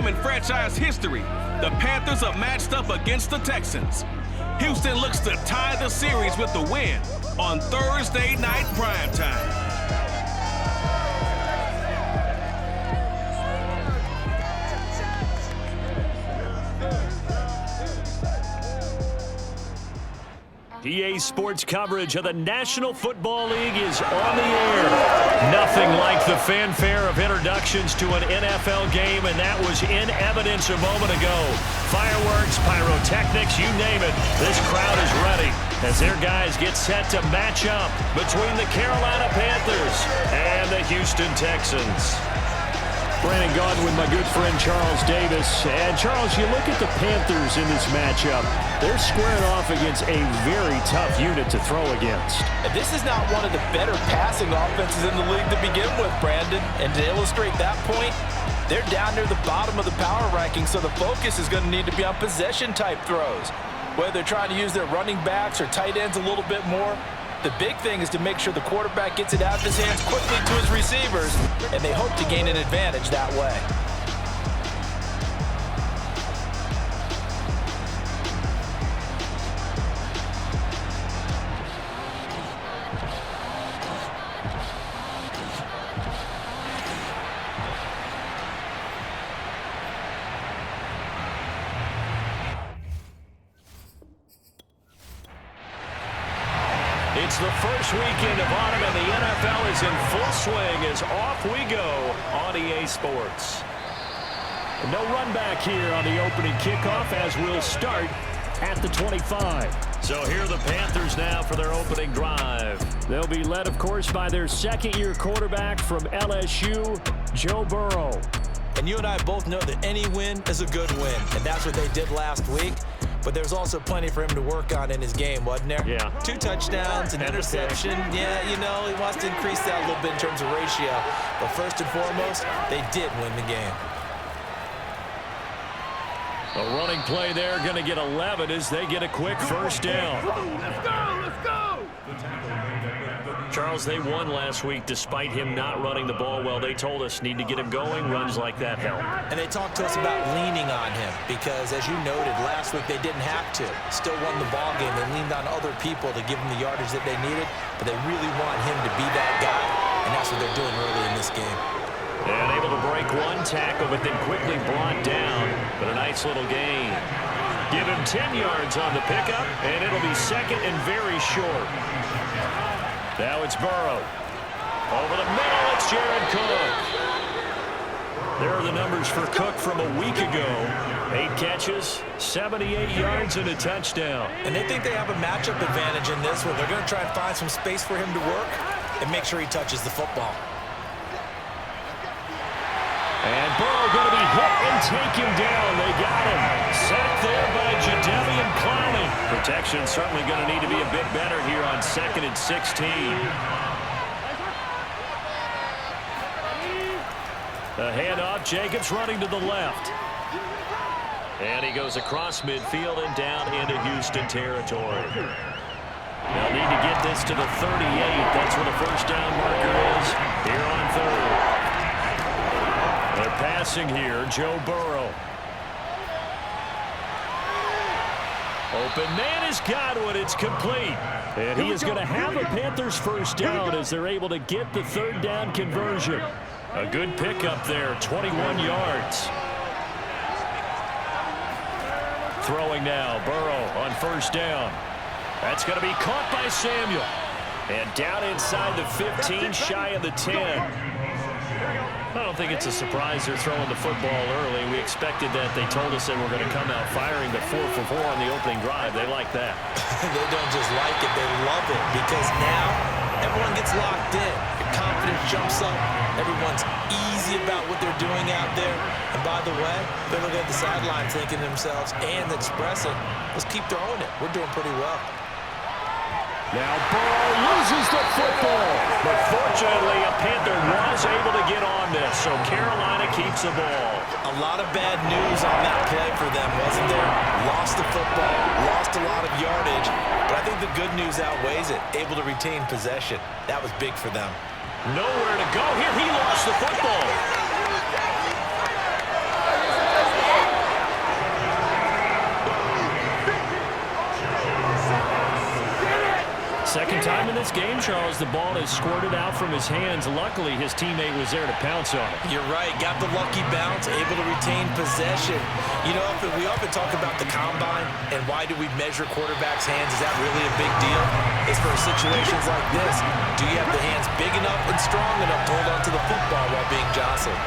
time in franchise history, the Panthers are matched up against the Texans. Houston looks to tie the series with the win on Thursday night primetime. EA Sports coverage of the National Football League is on the air. Nothing like the fanfare of introductions to an NFL game, and that was in evidence a moment ago. Fireworks, pyrotechnics, you name it. This crowd is ready as their guys get set to match up between the Carolina Panthers and the Houston Texans. Brandon Godwin, my good friend Charles Davis. And Charles, you look at the Panthers in this matchup. They're squaring off against a very tough unit to throw against. And this is not one of the better passing offenses in the league to begin with, Brandon. And to illustrate that point, they're down near the bottom of the power ranking, so the focus is going to need to be on possession-type throws. Whether they're trying to use their running backs or tight ends a little bit more, the big thing is to make sure the quarterback gets it out of his hands quickly to his receivers, and they hope to gain an advantage that way. It's the first weekend of autumn, and the NFL is in full swing as off we go on EA Sports. No run back here on the opening kickoff as we'll start at the 25. So here are the Panthers now for their opening drive. They'll be led, of course, by their second-year quarterback from LSU, Joe Burrow. And you and I both know that any win is a good win, and that's what they did last week. But there's also plenty for him to work on in his game, wasn't there? Yeah. 2 touchdowns, an interception. Yeah, you know, he wants to increase that a little bit in terms of ratio. But first and foremost, they did win the game. A running play there, going to get 11 as they get a quick first down. Let's go, let's go! Charles, they won last week despite him not running the ball well. They told us need to get him going. Runs like that help. And they talked to us about leaning on him because, as you noted, last week they didn't have to. Still won the ball game. They leaned on other people to give them the yardage that they needed, but they really want him to be that guy, and that's what they're doing early in this game. And able to break one tackle, but then quickly brought down. But a nice little gain. Give him 10 yards on the pickup, and it'll be second and very short. Now it's Burrow. Over the middle, it's Jared Cook. There are the numbers for Cook from a week ago. 8 catches, 78 yards, and a touchdown. And they think they have a matchup advantage in this one. They're going to try and find some space for him to work and make sure he touches the football. And Burrow going to be hit and take him down. They got him. Sacked there by Jadeveon Clowney. Protection certainly going to need to be a bit better here on 2nd and 16. The handoff, Jacobs running to the left. And he goes across midfield and down into Houston territory. They'll need to get this to the 38. That's where the first down marker is here on 3rd. They're passing here, Joe Burrow. Open man is Godwin. It's complete. And he is going to have a Panthers first down as they're able to get the 3rd down conversion. A good pickup there, 21 yards. Throwing now, Burrow on first down. That's going to be caught by Samuel. And down inside the 15, shy of the 10. I don't think it's a surprise they're throwing the football early. We expected that. They told us they were going to come out firing, but 4 for 4 on the opening drive. They like that. They don't just like it, they love it, because now everyone gets locked in. Your confidence jumps up. Everyone's easy about what they're doing out there. And by the way, they're looking at the sideline thinking to themselves and expressing, let's keep throwing it. We're doing pretty well. Now Burrow loses the football. But fortunately, a Panther was able to get on this, so Carolina keeps the ball. A lot of bad news on that play for them, wasn't there? Lost the football, lost a lot of yardage, but I think the good news outweighs it. Able to retain possession. That was big for them. Nowhere to go here. He lost the football. Second time in this game, Charles, the ball has squirted out from his hands. Luckily, his teammate was there to pounce on it. You're right. Got the lucky bounce, able to retain possession. You know, we often talk about the combine and why do we measure quarterbacks' hands. Is that really a big deal? It's for situations like this. Do you have the hands big enough and strong enough to hold on to the football while being jostled?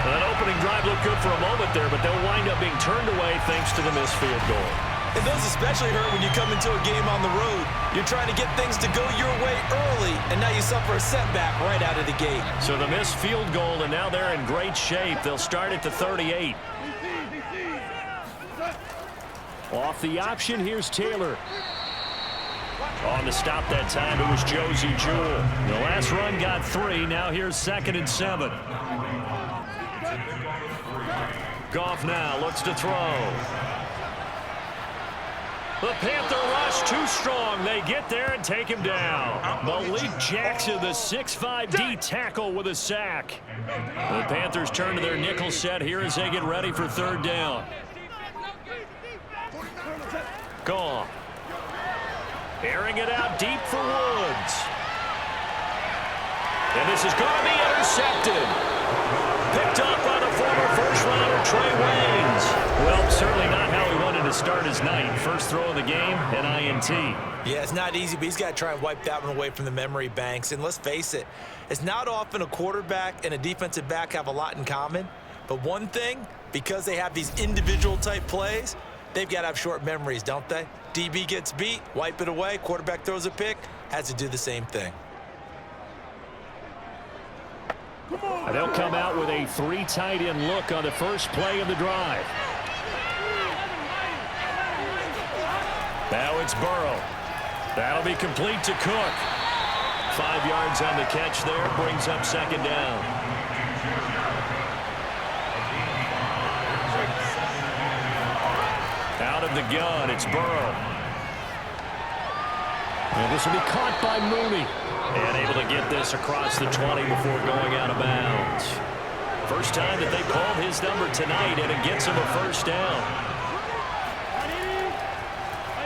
Well, that opening drive looked good for a moment there, but they'll wind up being turned away thanks to the missed field goal. And those especially hurt when you come into a game on the road. You're trying to get things to go your way early, and now you suffer a setback right out of the gate. So the missed field goal, and now they're in great shape. They'll start at the 38. Off the option, here's Taylor. On the stop that time, it was Josie Jewell. The last run got 3. Now here's 2nd and 7. Goff now looks to throw. The Panther rush too strong. They get there and take him down. Malik Jackson, the 6'5" D tackle with a sack. The Panthers turn to their nickel set here as they get ready for 3rd down. Goff. Airing it out deep for Woods. And this is going to be intercepted. Picked up by the former first-rounder Trey Waynes. Well, certainly not how he wanted to start his night. First throw of the game, an INT. Yeah, it's not easy, but he's got to try and wipe that one away from the memory banks. And let's face it, it's not often a quarterback and a defensive back have a lot in common. But one thing, because they have these individual-type plays, they've got to have short memories, don't they? DB gets beat, wipe it away, quarterback throws a pick, has to do the same thing. They'll come out with a 3 tight end look on the first play of the drive. Now it's Burrow. That'll be complete to Cook. 5 yards on the catch there, brings up 2nd down. Out of the gun, it's Burrow. And this will be caught by Mooney. And able to get this across the 20 before going out of bounds. First time that they called his number tonight, and it gets him a 1st down.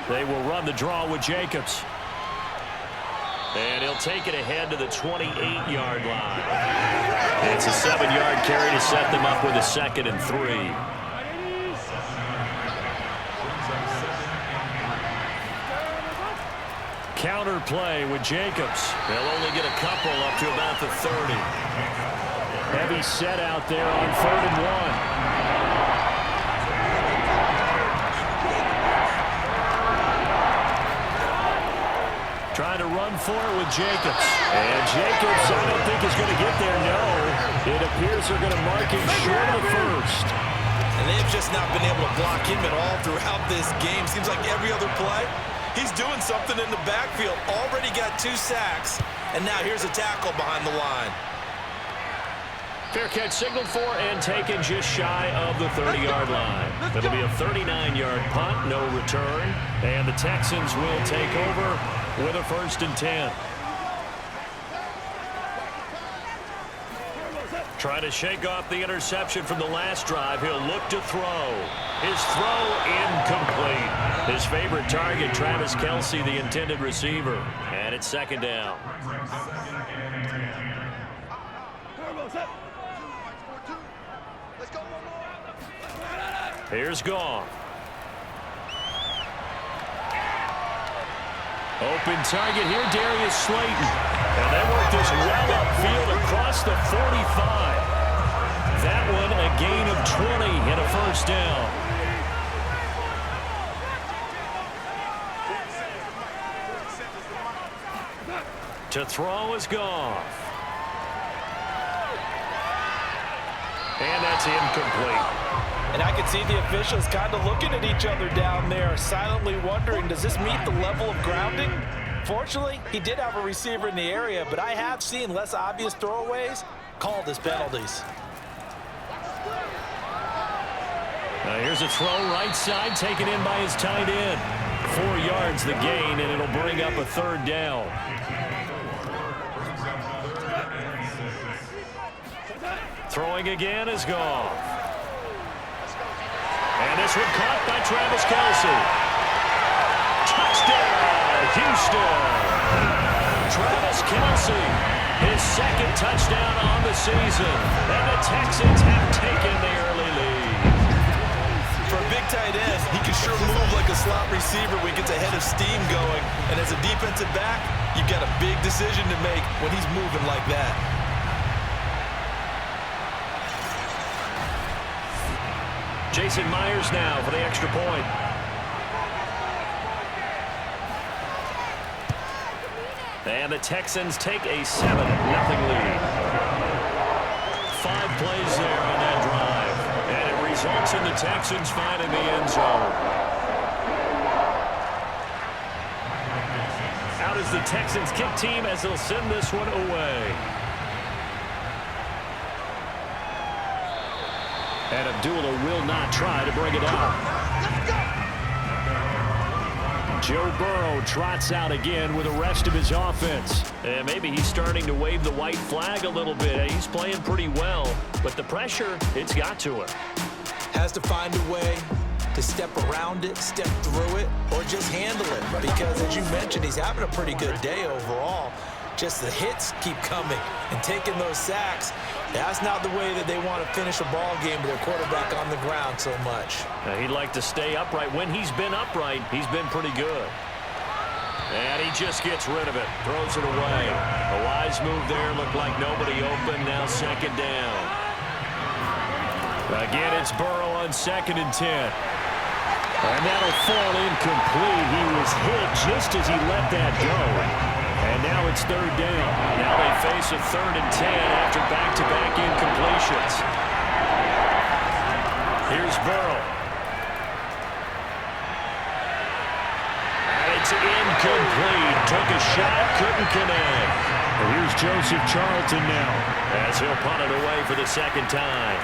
They will run the draw with Jacobs. And he'll take it ahead to the 28-yard line. It's a 7-yard carry to set them up with a 2nd and 3. Counter play with Jacobs. They'll only get a couple up to about the 30. Heavy set out there on 3rd and 1. Trying to run for it with Jacobs. And Jacobs, I don't think is going to get there, no. It appears they're going to mark him short of the 1st. And they've just not been able to block him at all throughout this game. Seems like every other play, he's doing something in the backfield. Already got 2 sacks, and now here's a tackle behind the line. Fair catch signaled for and taken just shy of the 30-yard line. It'll be a 39-yard punt, no return, and the Texans will take over with a 1st and 10. Trying to shake off the interception from the last drive. He'll look to throw. His throw incomplete. His favorite target, Travis Kelce, the intended receiver. And it's 2nd down. Here's Goff. Open target here, Darius Slayton. And they work this well upfield across the 45. That one a gain of 20 and a 1st down. To throw is Goff. And that's incomplete. And I can see the officials kind of looking at each other down there, silently wondering, does this meet the level of grounding? Fortunately, he did have a receiver in the area, but I have seen less obvious throwaways called as penalties. Now here's a throw right side, taken in by his tight end. 4 yards the gain, and it'll bring up a 3rd down. Throwing again is Goff. And this one caught by Travis Kelce. Touchdown, Houston. Travis Kelce, his second touchdown on the season. And the Texans have taken the early lead. For a big tight end, he can sure move like a slot receiver when he gets a head of steam going. And as a defensive back, you've got a big decision to make when he's moving like that. Jason Myers now for the extra point. And the Texans take a 7-0 lead. 5 plays there on that drive. And it results in the Texans finding the end zone. Out is the Texans kick team as they'll send this one away. And Abdullah will not try to bring it up. Joe Burrow trots out again with the rest of his offense. And maybe he's starting to wave the white flag a little bit. He's playing pretty well, but the pressure, it's got to him. Has to find a way to step around it, step through it, or just handle it. Because as you mentioned, he's having a pretty good day overall. Just the hits keep coming and taking those sacks. That's not the way that they want to finish a ball game with their quarterback on the ground so much. Now, he'd like to stay upright. When he's been upright, he's been pretty good. And he just gets rid of it, throws it away. A wise move there, looked like nobody open, now second down. Again, it's Burrow on 2nd and 10. And that'll fall incomplete. He was hit just as he let that go. And now it's 3rd down. Now they face a 3rd and 10 after back-to-back incompletions. Here's Burrow. And it's incomplete. Took a shot, couldn't connect. And here's Joseph Charlton now as he'll punt it away for the 2nd time.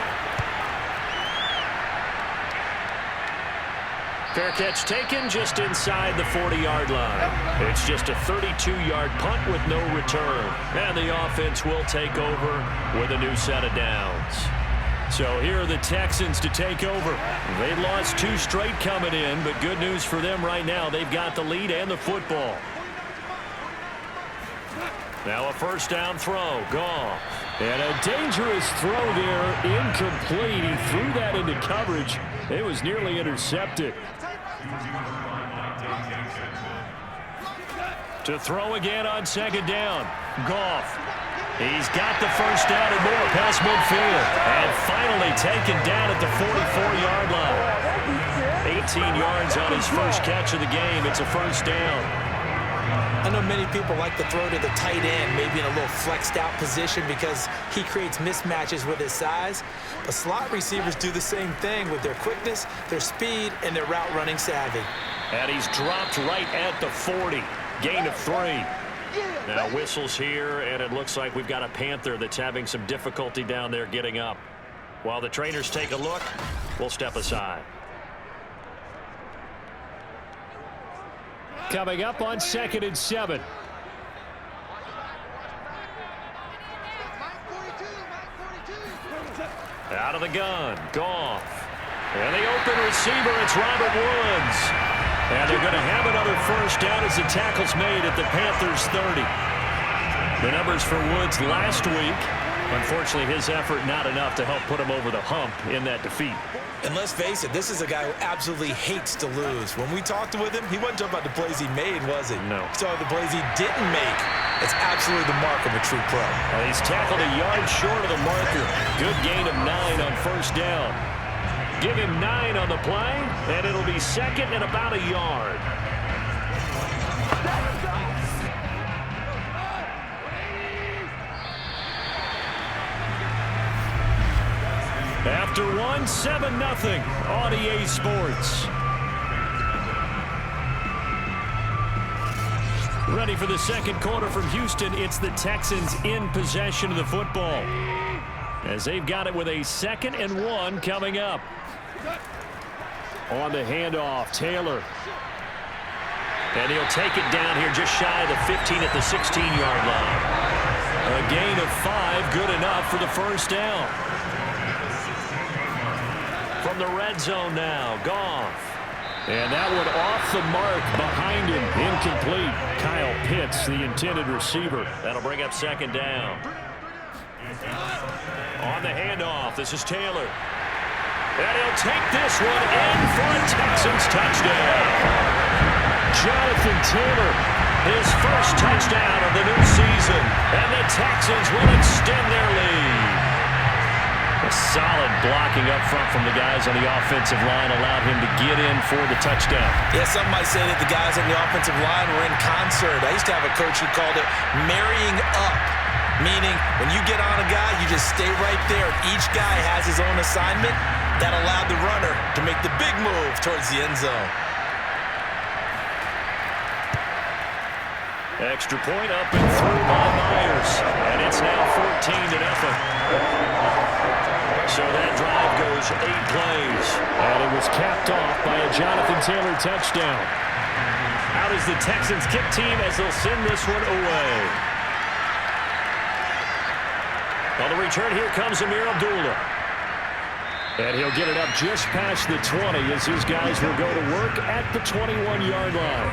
Fair catch taken just inside the 40-yard line. It's just a 32-yard punt with no return. And the offense will take over with a new set of downs. So here are the Texans to take over. They lost 2 straight coming in, but good news for them right now. They've got the lead and the football. Now a 1st down throw. Goff. And a dangerous throw there. Incomplete. He threw that into coverage. It was nearly intercepted. To throw again on 2nd down. Goff. He's got the 1st down and more past midfield. And finally taken down at the 44-yard line. 18 yards on his first catch of the game. It's a 1st down. I know many people like to throw to the tight end, maybe in a little flexed out position because he creates mismatches with his size. But slot receivers do the same thing with their quickness, their speed, and their route running savvy. And he's dropped right at the 40. Gain of 3. Now whistles here, and it looks like we've got a Panther that's having some difficulty down there getting up. While the trainers take a look, we'll step aside. Coming up on 2nd and 7. Out of the gun, Goff. And the open receiver, it's Robert Woods. And they're going to have another 1st down as the tackle's made at the Panthers' 30. The numbers for Woods last week. Unfortunately, his effort not enough to help put him over the hump in that defeat. And let's face it, this is a guy who absolutely hates to lose. When we talked with him, he wasn't talking about the plays he made, was he? No. He talked about the plays he didn't make. It's absolutely the mark of a true pro. And he's tackled a yard short of the marker. Good gain of 9 on 1st down. Give him 9 on the play, and it'll be 2nd and about a yard. After 1, 7-0 on EA Sports. Ready for the 2nd quarter from Houston. It's the Texans in possession of the football, as they've got it with a 2nd and 1 coming up. On the handoff, Taylor. And he'll take it down here just shy of the 15 at the 16-yard line. A gain of 5, good enough for the 1st down. From the red zone now, Goff. And that one off the mark behind him. Incomplete. Kyle Pitts, the intended receiver. That'll bring up second down. On the handoff, this is Taylor. And he'll take this one in for a Texans touchdown. Jonathan Taylor, his first touchdown of the new season. And the Texans will extend their lead. A solid blocking up front from the guys on the offensive line allowed him to get in for the touchdown. Yeah, some might say that the guys on the offensive line were in concert. I used to have a coach who called it marrying up, meaning when you get on a guy, you just stay right there. Each guy has his own assignment. That allowed the runner to make the big move towards the end zone. Extra point up and through by Myers. And it's now 14-0. So that drive goes 8 plays. And it was capped off by a Jonathan Taylor touchdown. How does the Texans kick team as they'll send this one away? On the return, here comes Amir Abdullah. And he'll get it up just past the 20 as his guys will go to work at the 21-yard line.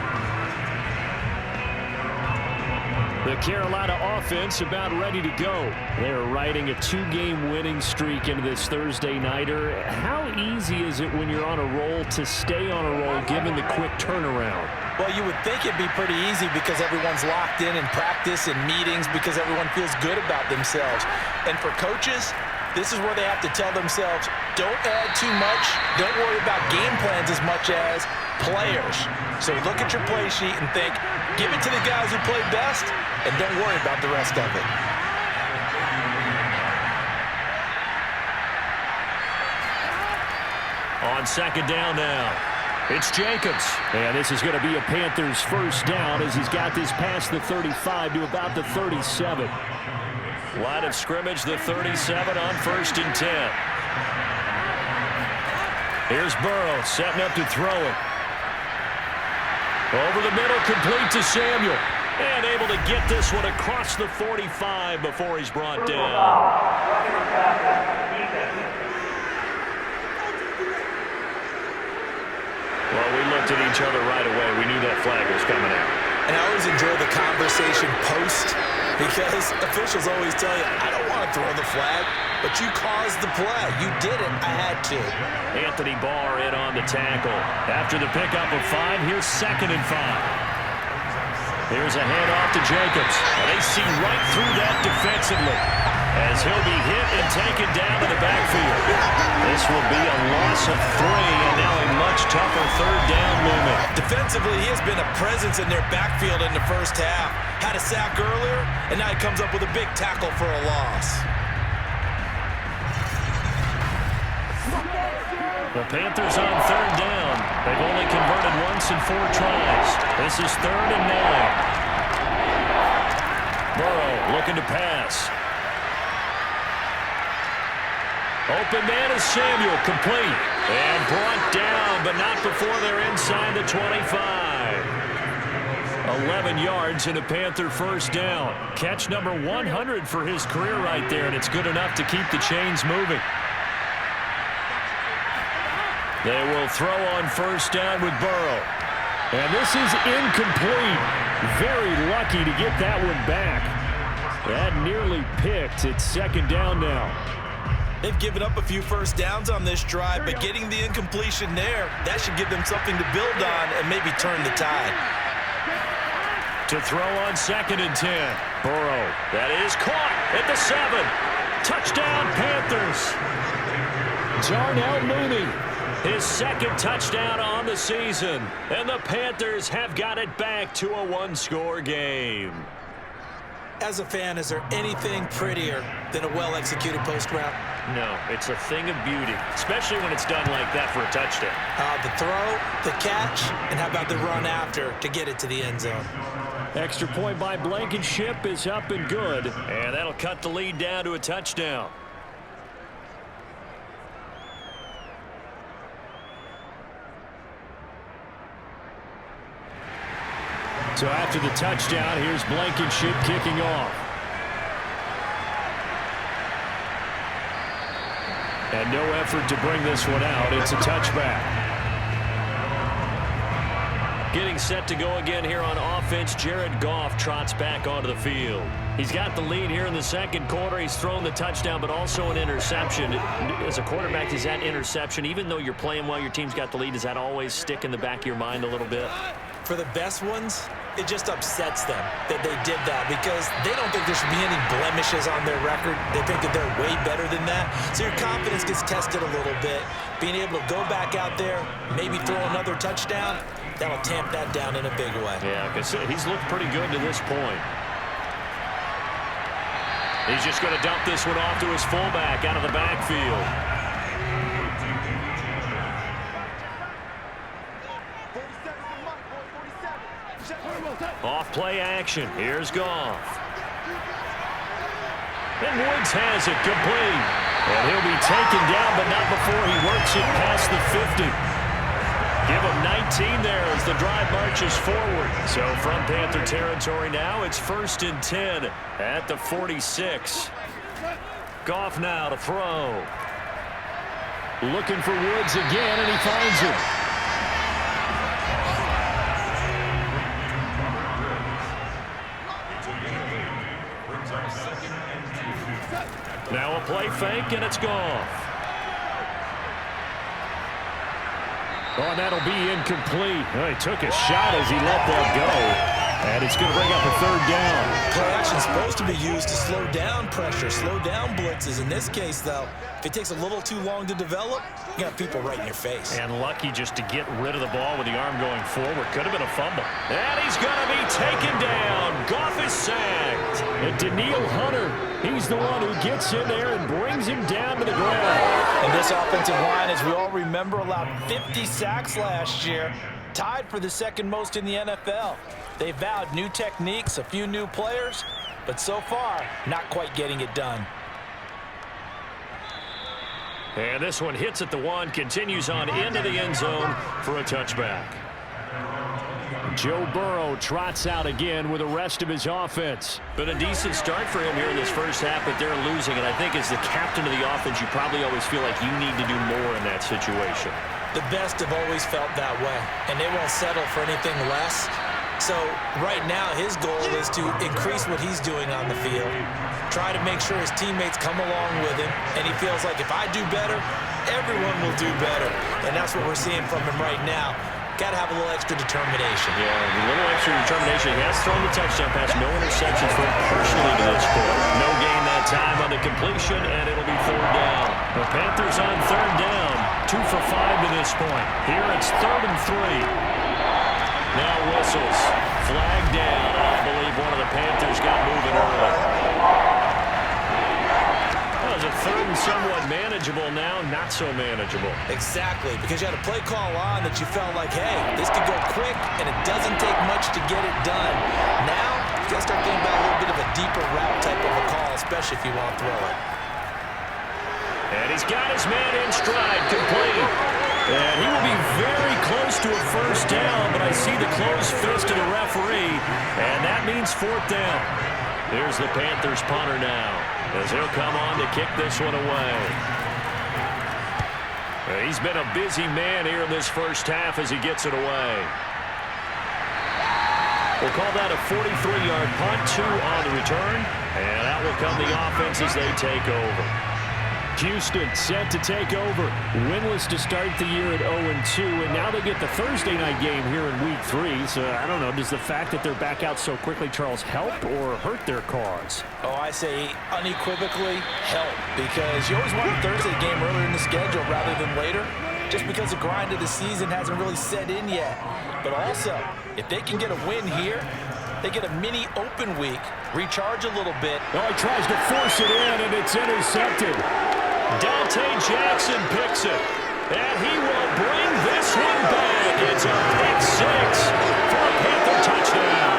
The Carolina offense about ready to go. They're riding a 2-game winning streak into this Thursday nighter. How easy is it when you're on a roll to stay on a roll given the quick turnaround? Well, you would think it'd be pretty easy because everyone's locked in practice and meetings because everyone feels good about themselves. And for coaches, this is where they have to tell themselves, don't add too much, don't worry about game plans as much as players. So look at your play sheet and think, give it to the guys who play best, and don't worry about the rest of it. On second down now, it's Jacobs. And this is going to be a Panthers first down as he's got this past the 35 to about the 37. Line of scrimmage, the 37 on 1st and 10. Here's Burrow setting up to throw it. Over the middle, complete to Samuel. And able to get this one across the 45 before he's brought down. Well, we looked at each other right away. We knew that flag was coming out. And I always enjoy the conversation post because officials always tell you, I don't want to throw the flag, but you caused the play. You did it. I had to. Anthony Barr in on the tackle. After the pickup of 5, here's 2nd and 5. Here's a handoff to Jacobs. And they see right through that defensively as he'll be hit and taken down to the backfield. This will be a loss of 3 and now a much tougher 3rd down movement. Defensively, he has been a presence in their backfield in the first half. Had a sack earlier, and now he comes up with a big tackle for a loss. The Panthers on 3rd down. They've only converted once in 4 tries. This is 3rd and 9. Burrow looking to pass. Open man is Samuel, complete. And brought down, but not before they're inside the 25. 11 yards and a Panther first down. Catch number 100 for his career right there, and it's good enough to keep the chains moving. They will throw on first down with Burrow. And this is incomplete. Very lucky to get that one back. That nearly picked. It's 2nd down now. They've given up a few first downs on this drive, but getting the incompletion there, that should give them something to build on and maybe turn the tide. To throw on 2nd and 10. Burrow. That is caught at the 7. Touchdown, Panthers. Darnell Mooney. His 2nd touchdown on the season. And the Panthers have got it back to a 1-score game. As a fan, is there anything prettier than a well-executed post route? No, it's a thing of beauty, especially when it's done like that for a touchdown. The throw, the catch, and how about the run after to get it to the end zone? Extra point by Blankenship is up and good, and that'll cut the lead down to a touchdown. So after the touchdown, here's Blankenship kicking off. And no effort to bring this one out. It's a touchback. Getting set to go again here on offense, Jared Goff trots back onto the field. He's got the lead here in the second quarter. He's thrown the touchdown, but also an interception. As a quarterback, is that interception, even though you're playing well, your team's got the lead, does that always stick in the back of your mind a little bit? For the best ones, it just upsets them that they did that because they don't think there should be any blemishes on their record. They think that they're way better than that. So your confidence gets tested a little bit. Being able to go back out there, maybe throw another touchdown, that'll tamp that down in a big way. Yeah, because he's looked pretty good to this point. He's just going to dump this one off to his fullback out of the backfield. Off play action. Here's Goff. And Woods has it complete. And he'll be taken down, but not before he works it past the 50. Give him 19 there as the drive marches forward. So from Panther territory now, it's 1st and 10 at the 46. Goff now to throw. Looking for Woods again, and he finds him. Now a play fake, and it's Goff. Oh, and that'll be incomplete. Oh, he took a shot as he let that go. And it's going to bring up a 3rd down. Play action is supposed to be used to slow down pressure, slow down blitzes. In this case, though, if it takes a little too long to develop, you got people right in your face. And lucky just to get rid of the ball with the arm going forward. Could have been a fumble. And he's going to be taken down. Goff is sacked. And Daniil Hunter, he's the one who gets in there and brings him down to the ground. And this offensive line, as we all remember, allowed 50 sacks last year, tied for the 2nd most in the NFL. They vowed new techniques, a few new players, but so far, not quite getting it done. And this one hits at the 1, continues on into the end zone for a touchback. Joe Burrow trots out again with the rest of his offense. Been a decent start for him here in this first half, but they're losing. And I think as the captain of the offense, you probably always feel like you need to do more in that situation. The best have always felt that way, and they won't settle for anything less. So right now, his goal is to increase what he's doing on the field, try to make sure his teammates come along with him, and he feels like if I do better, everyone will do better. And that's what we're seeing from him right now. Got to have a little extra determination. Yeah, a little extra determination. He has thrown the touchdown pass, no interceptions for him personally to this point. No gain that time on the completion, and it'll be 3rd down. The Panthers on 3rd down, 2 for 5 to this point. Here it's 3rd and 3. Now whistles. Flag down. I believe one of the Panthers got moving early. That was a 3rd and somewhat manageable, now not so manageable. Exactly, because you had a play call on that you felt like, hey, this could go quick, and it doesn't take much to get it done. Now, you got to start thinking about a little bit of a deeper route type of a call, especially if you want to throw it. And he's got his man in stride, complete. And he will be very close to a 1st down, but I see the closed fist of the referee, and that means 4th down. Here's the Panthers punter now, as he'll come on to kick this one away. He's been a busy man here in this first half as he gets it away. We'll call that a 43-yard punt, 2 on the return, and out will come the offense as they take over. Houston set to take over. Winless to start the year at 0-2, and now they get the Thursday night game here in Week 3. So, I don't know, does the fact that they're back out so quickly, Charles, help or hurt their cause? Oh, I say unequivocally help, because you always want a Thursday game earlier in the schedule rather than later, just because the grind of the season hasn't really set in yet. But also, if they can get a win here, they get a mini open week, recharge a little bit. Oh, he tries to force it in, and it's intercepted. Dante Jackson picks it, and he will bring this one back. It's a pick 6 for a Panther touchdown.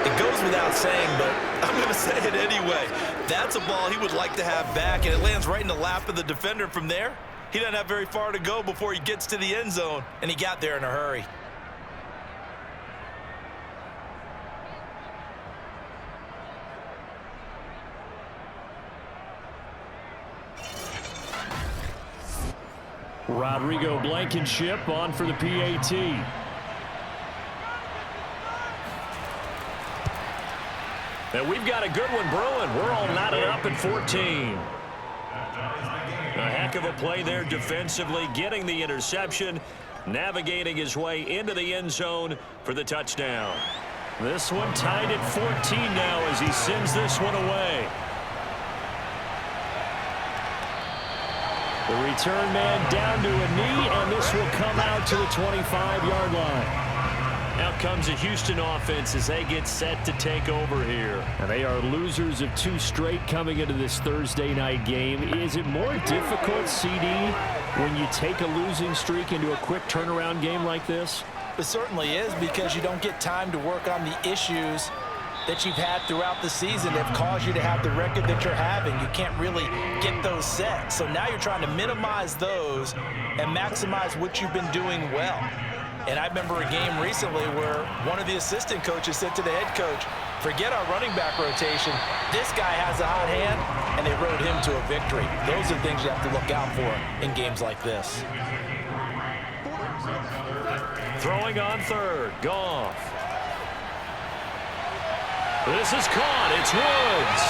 It goes without saying, but I'm going to say it anyway. That's a ball he would like to have back, and it lands right in the lap of the defender from there. He doesn't have very far to go before he gets to the end zone, and he got there in a hurry. Rodrigo Blankenship on for the PAT. And we've got a good one brewing. We're all knotted up at 14. A heck of a play there defensively, getting the interception, navigating his way into the end zone for the touchdown. This one tied at 14 now as he sends this one away. The return man down to a knee, and this will come out to the 25-yard line. Out comes the Houston offense as they get set to take over here. And they are losers of 2 straight coming into this Thursday night game. Is it more difficult, CD, when you take a losing streak into a quick turnaround game like this? It certainly is, because you don't get time to work on the issues that you've had throughout the season that have caused you to have the record that you're having. You can't really get those set. So now you're trying to minimize those and maximize what you've been doing well. And I remember a game recently where one of the assistant coaches said to the head coach, forget our running back rotation. This guy has a hot hand, and they rode him to a victory. Those are things you have to look out for in games like this. Throwing on third, Goff. This is caught. It's Woods.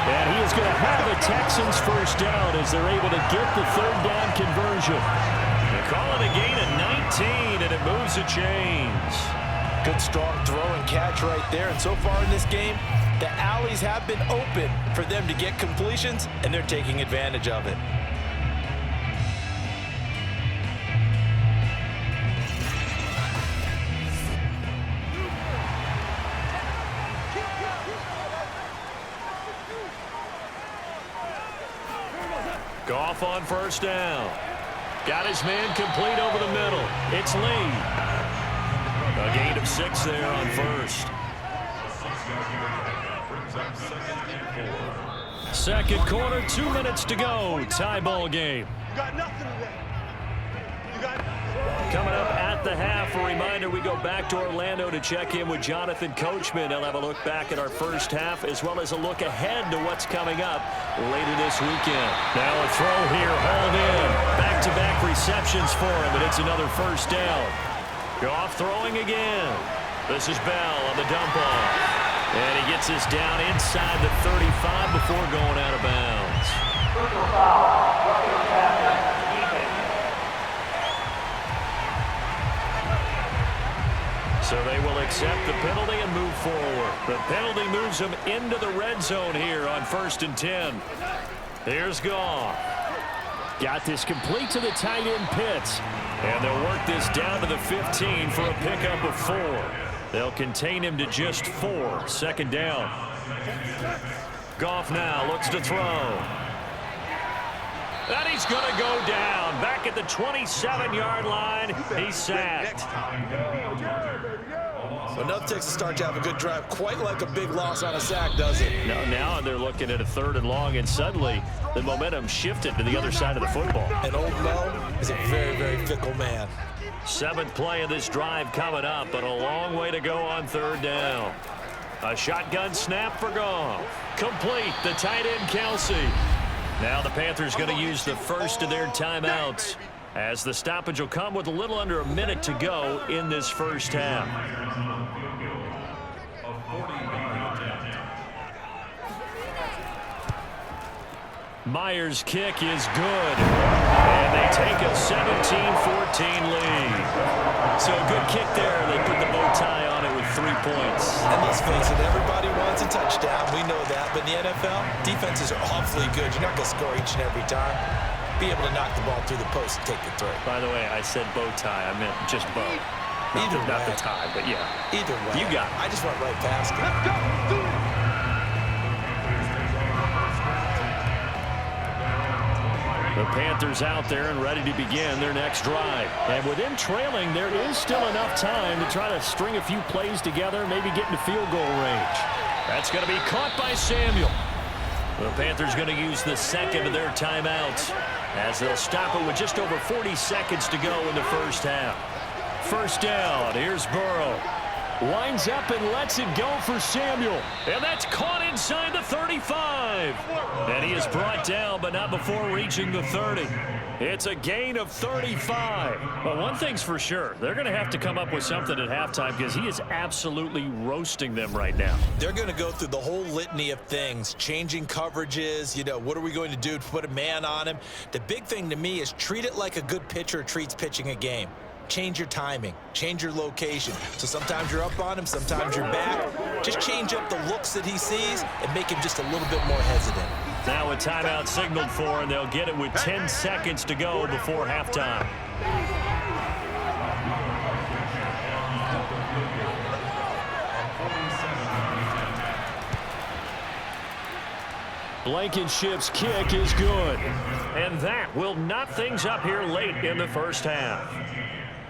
And he is going to have the Texans first down as they're able to get the third down conversion. They call it a gain of 19, and it moves the chains. Good strong throw and catch right there. And so far in this game, the alleys have been open for them to get completions, and they're taking advantage of it. Goff on first down. Got his man complete over the middle. It's Lee. A gain of 6 there on first. Second quarter, 2 minutes to go. Tie ball game. You got nothing today. You got Coming up at the half, a reminder we go back to Orlando to check in with Jonathan Coachman. He'll have a look back at our first half as well as a look ahead to what's coming up later this weekend. Now a throw here, hauled in. Back-to-back receptions for him, and it's another first down. Goff throwing again. This is Bell on the dump off. And he gets this down inside the 35 before going out of bounds. So they will accept the penalty and move forward. The penalty moves them into the red zone here on 1st and 10. Here's Goff. Got this complete to the tight end Pitts. And they'll work this down to the 15 for a pickup of 4. They'll contain him to just 4. Second down. Goff now looks to throw. And he's going to go down. Back at the 27-yard line. He's sacked. So enough Texans start to have a good drive. Quite like a big loss on a sack, does it? Now they're looking at a 3rd and long, and suddenly the momentum shifted to the other side of the football. And old Mo is a very, very fickle man. 7th play of this drive coming up, but a long way to go on 3rd down. A shotgun snap for Goff. Complete, the tight end Kelsey. Now the Panthers going to use the first of their timeouts, as the stoppage will come with a little under a minute to go in this first half. Myers' kick is good, and they take a 17-14 lead. So a good kick there. They put the bow tie on it with 3 points. And let's face it, everybody wants a touchdown. We know that. But in the NFL, defenses are awfully good. You're not going to score each and every time. Be able to knock the ball through the post and take the throw. By the way, I said bow tie. I meant just bow. Not the tie, but yeah. Either way. You got it. I just went right past it. Let's go. Do it. The Panthers out there and ready to begin their next drive. And with them trailing, there is still enough time to try to string a few plays together, maybe get into field goal range. That's going to be caught by Samuel. The Panthers going to use the second of their timeouts as they'll stop it with just over 40 seconds to go in the first half. First down, here's Burrow. Lines up and lets it go for Samuel. And that's caught inside the 35. And he is brought down, but not before reaching the 30. It's a gain of 35. Well, one thing's for sure. They're going to have to come up with something at halftime because he is absolutely roasting them right now. They're going to go through the whole litany of things, changing coverages, what are we going to do to put a man on him? The big thing to me is treat it like a good pitcher treats pitching a game. Change your timing, change your location. So sometimes you're up on him, sometimes you're back. Just change up the looks that he sees and make him just a little bit more hesitant. Now a timeout signaled for, and they'll get it with 10 seconds to go before halftime. Blankenship's kick is good. And that will knot things up here late in the first half.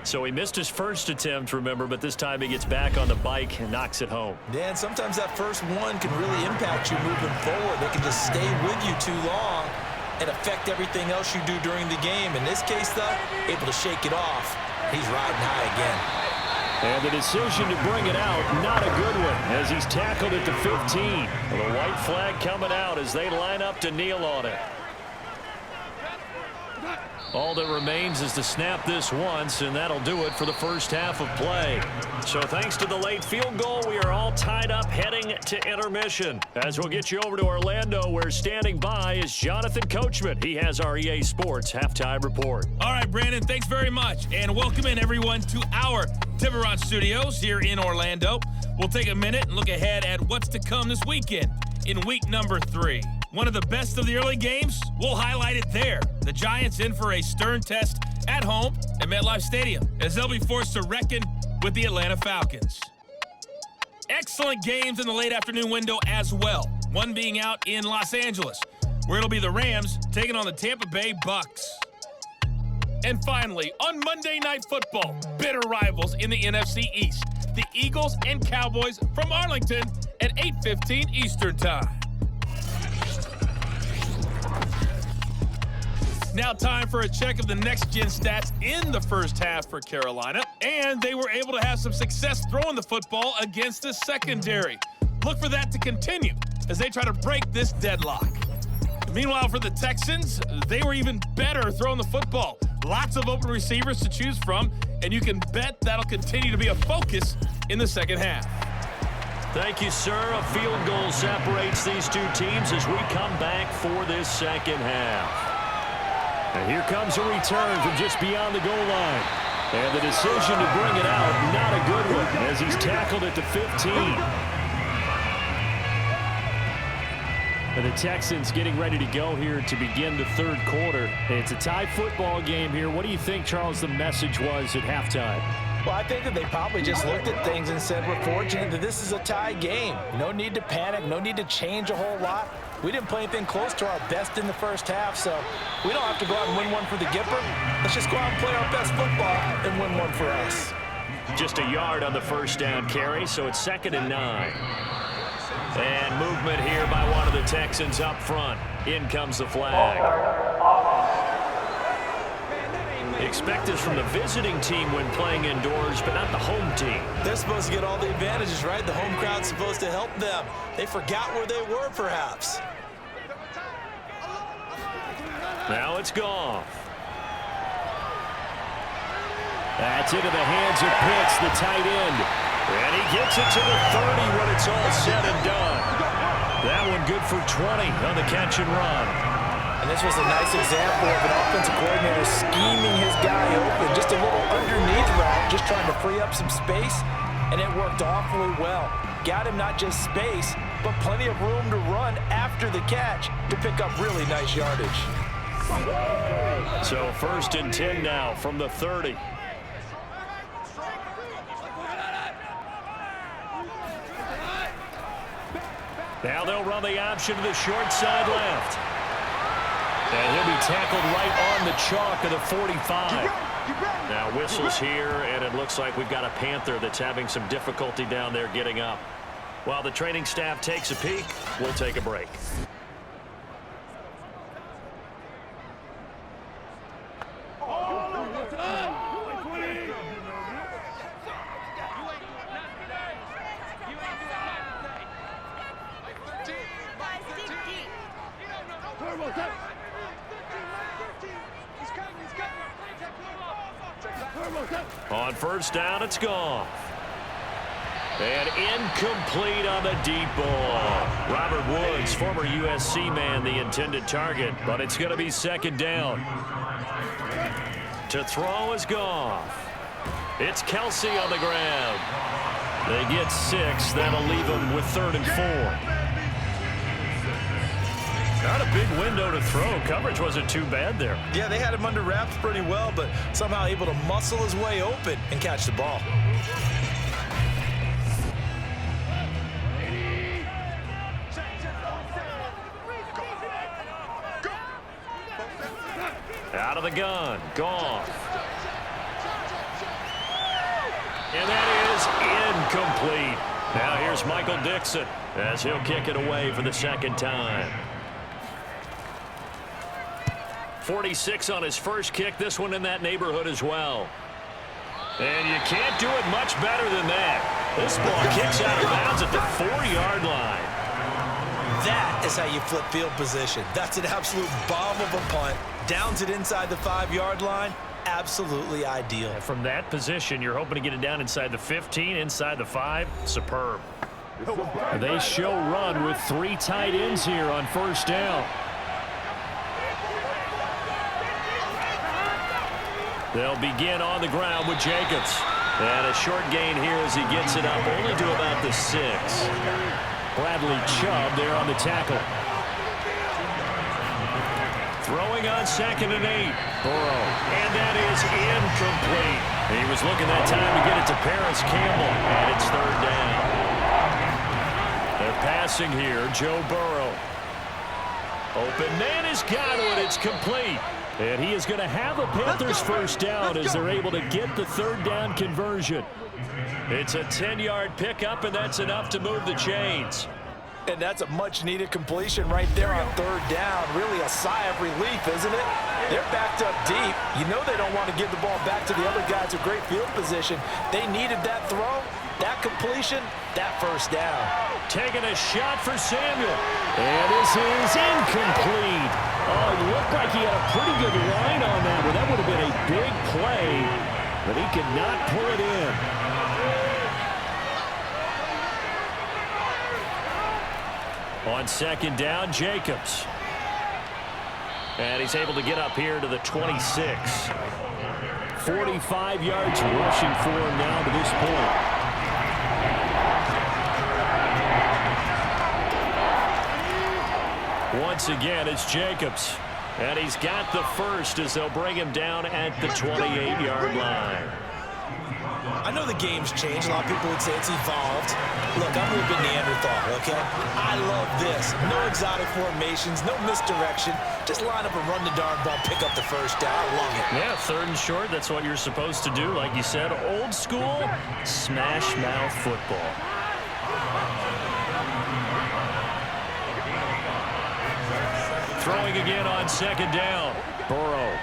So he missed his first attempt, remember, but this time he gets back on the bike and knocks it home. Yeah, and sometimes that first one can really impact you moving forward. They can just stay with you too long and affect everything else you do during the game. In this case, though, able to shake it off. He's riding high again. And the decision to bring it out, not a good one, as he's tackled at the 15. The white flag coming out as they line up to kneel on it. All that remains is to snap this once, and that'll do it for the first half of play. So thanks to the late field goal, we are all tied up heading to intermission. As we'll get you over to Orlando, where standing by is Jonathan Coachman. He has our EA Sports halftime report. All right, Brandon, thanks very much. And welcome in, everyone, to our Tiburon Studios here in Orlando. We'll take a minute and look ahead at what's to come this weekend in week number 3. One of the best of the early games, we'll highlight it there. The Giants in for a stern test at home at MetLife Stadium as they'll be forced to reckon with the Atlanta Falcons. Excellent games in the late afternoon window as well. One being out in Los Angeles, where it'll be the Rams taking on the Tampa Bay Bucks. And finally, on Monday Night Football, bitter rivals in the NFC East, the Eagles and Cowboys from Arlington at 8:15 Eastern Time. Now time for a check of the next-gen stats in the first half for Carolina. And they were able to have some success throwing the football against the secondary. Look for that to continue as they try to break this deadlock. Meanwhile, for the Texans, they were even better throwing the football. Lots of open receivers to choose from, and you can bet that'll continue to be a focus in the second half. Thank you, sir. A field goal separates these two teams as we come back for this second half. And here comes a return from just beyond the goal line. And the decision to bring it out, not a good one, as he's tackled at the 15. And the Texans getting ready to go here to begin the third quarter. It's a tie football game here. What do you think, Charles, the message was at halftime? Well, I think that they probably just looked at things and said, we're fortunate that this is a tie game. No need to panic, no need to change a whole lot. We didn't play anything close to our best in the first half, so we don't have to go out and win one for the Gipper. Let's just go out and play our best football and win one for us. Just a yard on the first down carry, so it's 2nd and 9. And movement here by one of the Texans up front. In comes the flag. Expect this from the visiting team when playing indoors, but not the home team. They're supposed to get all the advantages, right? The home crowd's supposed to help them. They forgot where they were, perhaps. Now it's gone. That's into the hands of Pitts, the tight end. And he gets it to the 30 when it's all said and done. That one good for 20 on the catch and run. And this was a nice example of an offensive coordinator scheming his guy open. Just a little underneath route, just trying to free up some space, and it worked awfully well. Got him not just space, but plenty of room to run after the catch to pick up really nice yardage. So 1st and 10 now from the 30. Now they'll run the option to the short side left. And he'll be tackled right on the chalk of the 45. Now whistles here, and it looks like we've got a Panther that's having some difficulty down there getting up. While the training staff takes a peek, we'll take a break. On first down, it's Goff. And incomplete on the deep ball. Robert Woods, former USC man, the intended target, but it's going to be second down. To throw is Goff. It's Kelsey on the ground. They get 6. That'll leave them with 3rd and 4. Not a big window to throw. Coverage wasn't too bad there. Yeah, they had him under wraps pretty well, but somehow able to muscle his way open and catch the ball. Out of the gun, Goff. And that is incomplete. Now here's Michael Dixon as he'll kick it away for the second time. 46 on his first kick. This one in that neighborhood as well. And you can't do it much better than that. This ball kicks out of bounds at the 4-yard line. That is how you flip field position. That's an absolute bomb of a punt. Downs it inside the 5-yard line. Absolutely ideal. And from that position, you're hoping to get it down inside the 15, inside the 5. Superb. They show run with 3 tight ends here on first down. They'll begin on the ground with Jacobs. And a short gain here as he gets it up only to about the 6. Bradley Chubb there on the tackle. Throwing on 2nd and 8. Burrow. And that is incomplete. He was looking that time to get it to Paris Campbell. And it's 3rd down. They're passing here. Joe Burrow. Open man has got it. It's complete. And he is going to have a Panthers first down as they're able to get the 3rd down conversion. It's a 10-yard pickup, and that's enough to move the chains. And that's a much-needed completion right there on 3rd down. Really a sigh of relief, isn't it? They're backed up deep. You know they don't want to give the ball back to the other guys with great field position. They needed that throw, that completion, that first down. Taking a shot for Samuel. And this is incomplete. Oh, it looked like he had a pretty good line on that, but that would have been a big play, but he could not pull it in. On 2nd down, Jacobs. And he's able to get up here to the 26. 45 yards rushing for him now to this point. Once again, it's Jacobs. And he's got the first as they'll bring him down at the 28-yard line. I know the game's changed. A lot of people would say it's evolved. Look, I'm a little bit Neanderthal, okay? I love this. No exotic formations, no misdirection. Just line up and run the darn ball, pick up the first down. I love it. Yeah, 3rd and short. That's what you're supposed to do. Like you said, old school smash mouth football. Throwing again on 2nd down. Burrow.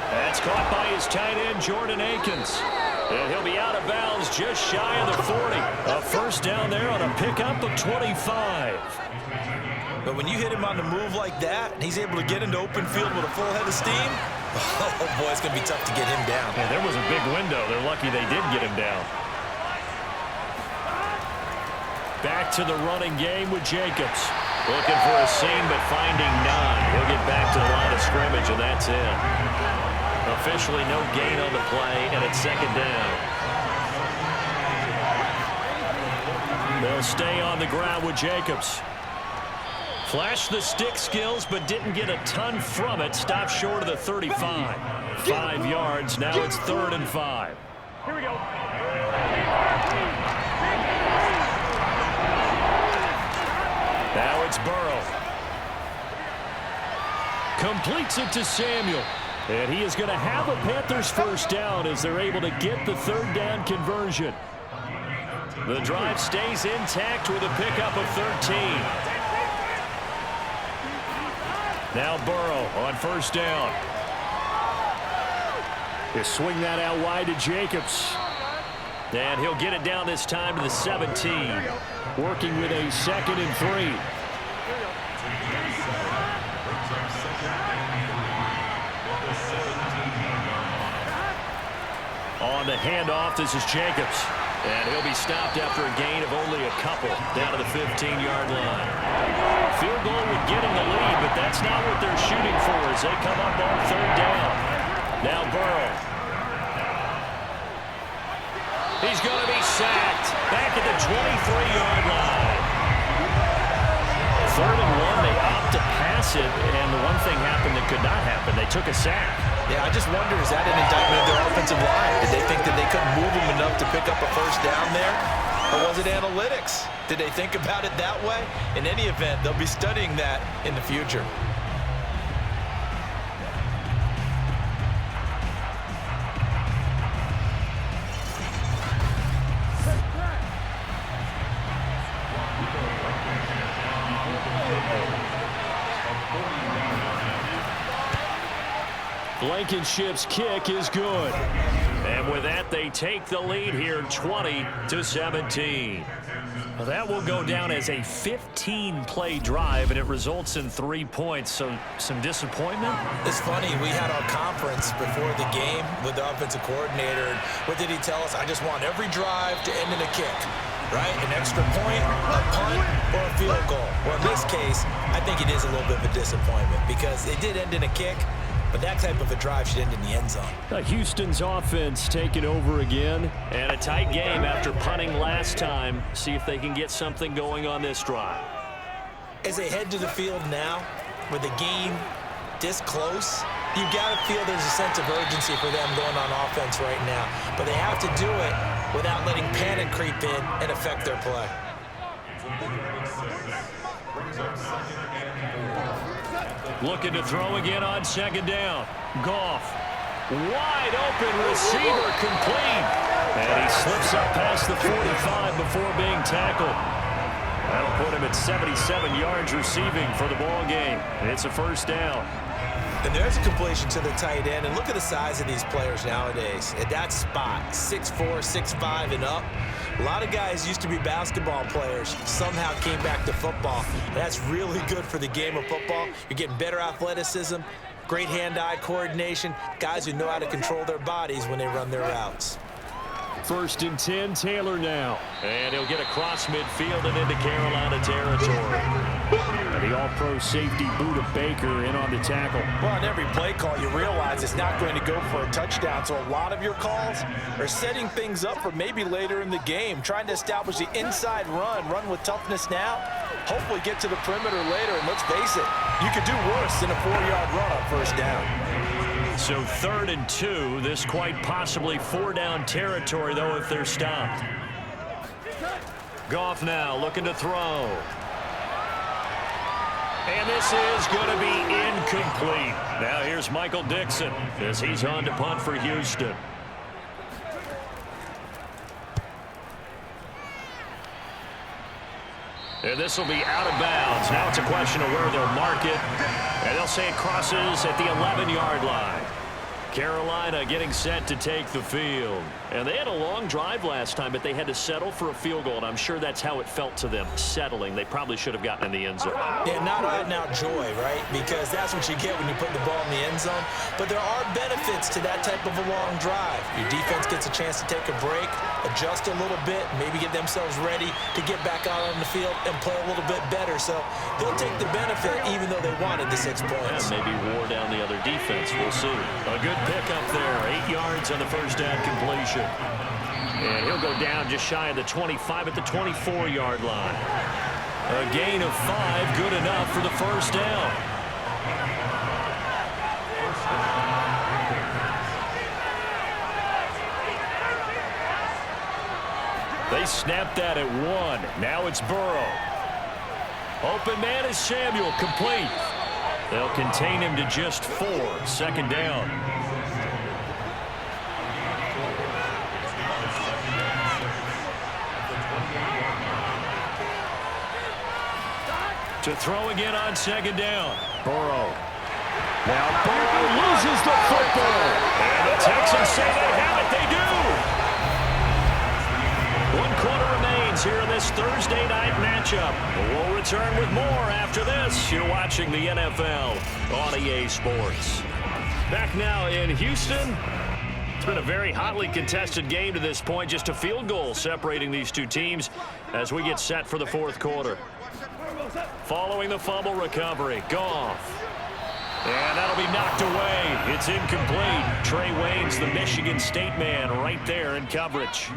That's caught by his tight end, Jordan Akins. And he'll be out of bounds just shy of the 40. A first down there on a pickup of 25. But when you hit him on the move like that, and he's able to get into open field with a full head of steam, oh boy, it's going to be tough to get him down. Yeah, there was a big window. They're lucky they did get him down. Back to the running game with Jacobs. Looking for a seam, but finding none. He'll get back to the line of scrimmage, and that's it. Officially no gain on the play, and it's 2nd down. They'll stay on the ground with Jacobs. Flashed the stick skills, but didn't get a ton from it. Stopped short of the 35. 5 yards. Now it's 3rd and 5. Here we go. Now it's Burrow. Completes it to Samuel. And he is going to have a Panthers first down as they're able to get the 3rd down conversion. The drive stays intact with a pickup of 13. Now Burrow on first down. They swing that out wide to Jacobs. And he'll get it down this time to the 17. Working with a 2nd and 3. On the handoff, this is Jacobs. And he'll be stopped after a gain of only a couple down to the 15-yard line. Field goal would get him the lead, but that's not what they're shooting for as they come up on third down. Now Burrow. He's going to be sacked back at the 23-yard line. 3rd and 1, they opt to pass it, and the one thing happened that could not happen. They took a sack. Yeah, I just wonder, is that an indictment of their offensive line? Did they think that they couldn't move them enough to pick up a first down there? Or was it analytics? Did they think about it that way? In any event, they'll be studying that in the future. Blankenship's kick is good. And with that, they take the lead here 20-17. Well, that will go down as a 15-play drive, and it results in 3 points. So some disappointment? It's funny, we had our conference before the game with the offensive coordinator, and what did he tell us? I just want every drive to end in a kick, right? An extra point, a punt, or a field goal. Well, in this case, I think it is a little bit of a disappointment because it did end in a kick, but that type of a drive should end in the end zone. Houston's offense taking over again. And a tight game after punting last time. See if they can get something going on this drive. As they head to the field now, with the game this close, you got to feel there's a sense of urgency for them going on offense right now. But they have to do it without letting panic creep in and affect their play. Looking to throw again on 2nd down. Goff. Wide open receiver complete. And he slips up past the 45 before being tackled. That'll put him at 77 yards receiving for the ball game. It's a first down. And there's a completion to the tight end. And look at the size of these players nowadays. At that spot, 6'4", 6'5", and up. A lot of guys used to be basketball players, somehow came back to football. And that's really good for the game of football. You're getting better athleticism, great hand-eye coordination, guys who know how to control their bodies when they run their routes. 1st and 10, Taylor now. And he'll get across midfield and into Carolina territory. And the all-pro safety Buda Baker in on the tackle. Well, on every play call, you realize it's not going to go for a touchdown, so a lot of your calls are setting things up for maybe later in the game, trying to establish the inside run with toughness now, hopefully get to the perimeter later, and let's face it, you could do worse than a 4-yard run on first down. So 3rd and 2, this quite possibly 4-down territory, though, if they're stopped. Goff now looking to throw. And this is going to be incomplete. Now here's Michael Dixon as he's on to punt for Houston. And this will be out of bounds. Now it's a question of where they'll mark it. And they'll say it crosses at the 11-yard line. Carolina getting set to take the field. And they had a long drive last time, but they had to settle for a field goal, and I'm sure that's how it felt to them, settling. They probably should have gotten in the end zone. Yeah, not out-and-out joy, right? Because that's what you get when you put the ball in the end zone. But there are benefits to that type of a long drive. Your defense gets a chance to take a break, adjust a little bit, maybe get themselves ready to get back out on the field and play a little bit better. So they'll take the benefit even though they wanted the 6 points. Yeah, maybe wore down the other defense. We'll see. A good pickup there. 8 yards on the first down completion. And he'll go down just shy of the 25 at the 24-yard line. A gain of 5, good enough for the first down. They snapped that at 1. Now it's Burrow. Open man is Samuel, complete. They'll contain him to just 4. 2nd down. To throw again on 2nd down. Burrow. Now Burrow loses the football. And the Texans say they have it. They do. 1 quarter remains here in this Thursday night matchup. We'll return with more after this. You're watching the NFL on EA Sports. Back now in Houston. been a very hotly contested game to this point. Just a field goal separating these two teams as we get set for the fourth quarter. Following the fumble recovery, Goff. And that'll be knocked away. It's incomplete. Trey Waynes, the Michigan State man, right there in coverage.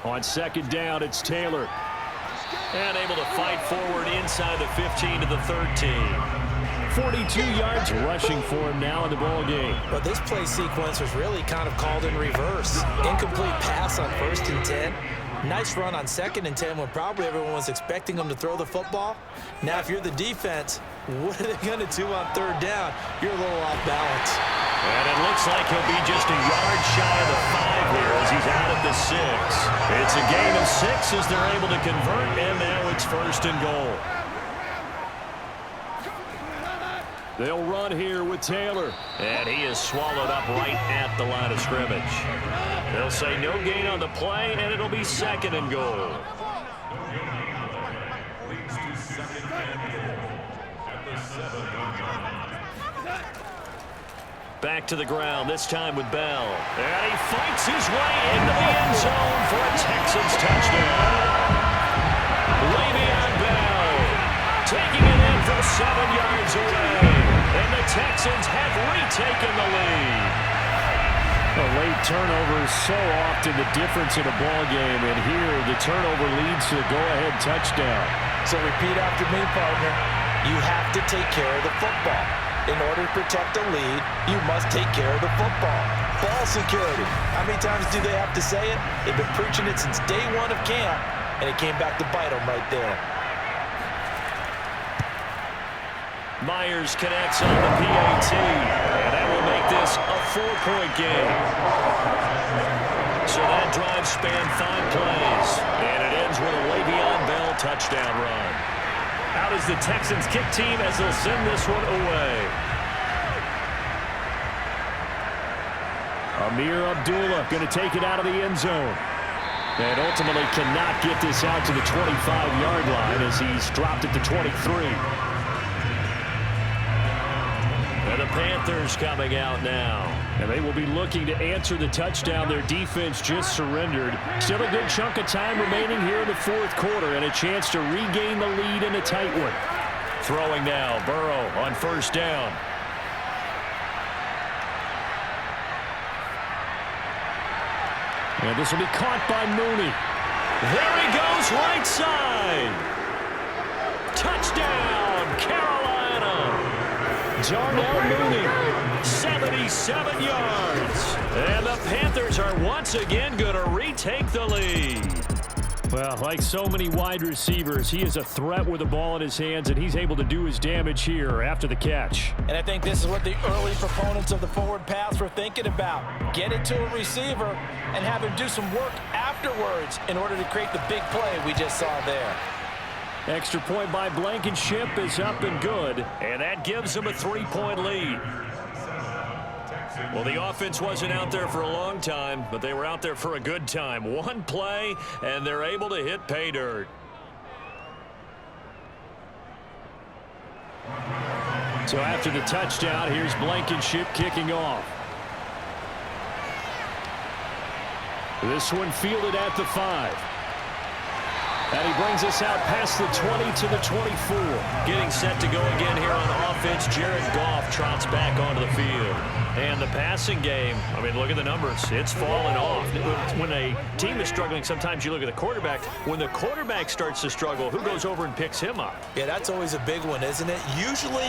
On second down, it's Taylor. And able to fight forward inside the 15 to the 13. 42 yards rushing for him now in the ball game. But this play sequence was really kind of called in reverse. Incomplete pass on 1st and 10. Nice run on 2nd and 10 when probably everyone was expecting him to throw the football. Now, if you're the defense, what are they going to do on 3rd down? You're a little off balance. And it looks like he'll be just a yard shy of the 5 here as he's out at the 6. It's a gain of 6 as they're able to convert, and now it's 1st and goal. They'll run here with Taylor. And he is swallowed up right at the line of scrimmage. They'll say no gain on the play, and it'll be 2nd and goal. Back to the ground, this time with Bell. And he fights his way into the end zone for a Texans touchdown. Le'Veon Bell taking it in from 7 yards away. And the Texans have retaken the lead. A late turnover is so often the difference in a ball game, and here the turnover leads to the go-ahead touchdown. So repeat after me, partner. You have to take care of the football. In order to protect the lead, you must take care of the football. Ball security. How many times do they have to say it? They've been preaching it since day 1 of camp, and it came back to bite them right there. Myers connects on the PAT, and that will make this a 4-point game. So that drive spanned 5 plays, and it ends with a Le'Veon Bell touchdown run. How does the Texans kick team as they'll send this one away? Amir Abdullah going to take it out of the end zone. And ultimately cannot get this out to the 25-yard line as he's dropped it to 23. And the Panthers coming out now. And they will be looking to answer the touchdown their defense just surrendered. Still a good chunk of time remaining here in the fourth quarter and a chance to regain the lead in a tight one. Throwing now, Burrow on 1st down. And this will be caught by Mooney. There he goes, right side. Touchdown, Carolina. Darnell Mooney, 77 yards. And the Panthers are once again going to retake the lead. Well, like so many wide receivers, he is a threat with the ball in his hands, and he's able to do his damage here after the catch. And I think this is what the early proponents of the forward pass were thinking about. Get it to a receiver and have him do some work afterwards in order to create the big play we just saw there. Extra point by Blankenship is up and good. And that gives them a 3-point lead. Well, the offense wasn't out there for a long time, but they were out there for a good time. 1 play, and they're able to hit pay dirt. So after the touchdown, here's Blankenship kicking off. This one fielded at the 5. And he brings us out past the 20 to the 24. Getting set to go again here on offense. Jared Goff trots back onto the field. And the passing game, I mean, look at the numbers. It's fallen off. When a team is struggling, sometimes you look at the quarterback. When the quarterback starts to struggle, who goes over and picks him up? Yeah, that's always a big one, isn't it? Usually,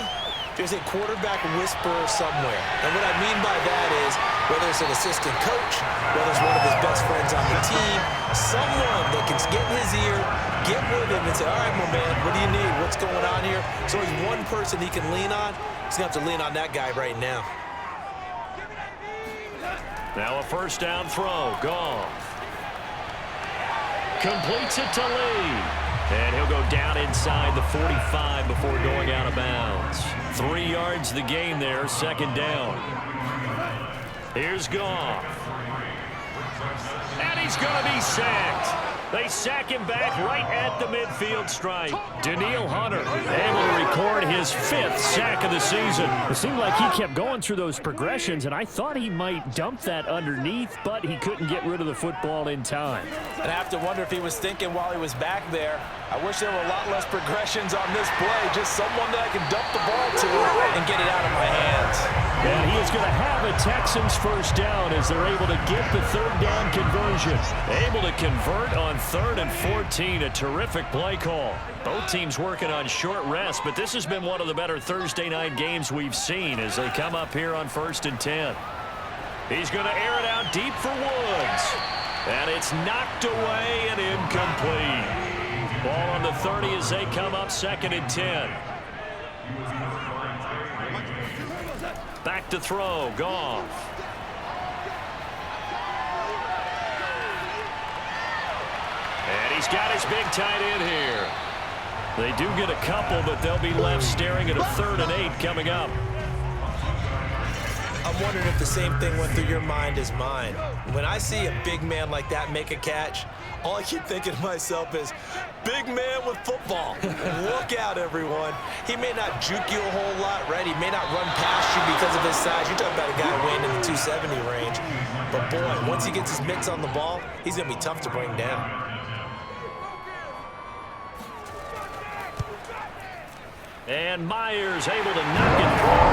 there's a quarterback whisperer somewhere. And what I mean by that is, whether it's an assistant coach, whether it's one of his best friends on the team, someone that can get in his ear, get with him and say, all right, my man, what do you need? What's going on here? So there's one person he can lean on. He's going to have to lean on that guy right now. Now a 1st down throw. Goff completes it to Lee. And he'll go down inside the 45 before going out of bounds. 3 yards the gain there, 2nd down. Here's Goff. And he's going to be sacked. They sack him back right at the midfield stripe. Danielle Hunter able to record his 5th sack of the season. It seemed like he kept going through those progressions, and I thought he might dump that underneath, but he couldn't get rid of the football in time. And I have to wonder if he was thinking while he was back there, I wish there were a lot less progressions on this play. Just someone that I can dump the ball to and get it out of my hands. And he is going to have a Texans first down as they're able to get the 3rd down conversion. Able to convert on 3rd and 14. A terrific play call. Both teams working on short rest, but this has been one of the better Thursday night games we've seen as they come up here on 1st and 10. He's going to air it out deep for Woods. And it's knocked away and incomplete. Ball on the 30 as they come up 2nd and 10. Back to throw, Goff. And he's got his big tight end here. They do get a couple, but they'll be left staring at a 3rd and 8 coming up. I'm wondering if the same thing went through your mind as mine. When I see a big man like that make a catch, all I keep thinking to myself is, big man with football. Look out, everyone. He may not juke you a whole lot, right? He may not run past you because of his size. You're talking about a guy weighing in the 270 range. But, boy, once he gets his mitts on the ball, he's going to be tough to bring down. And Myers able to knock it through.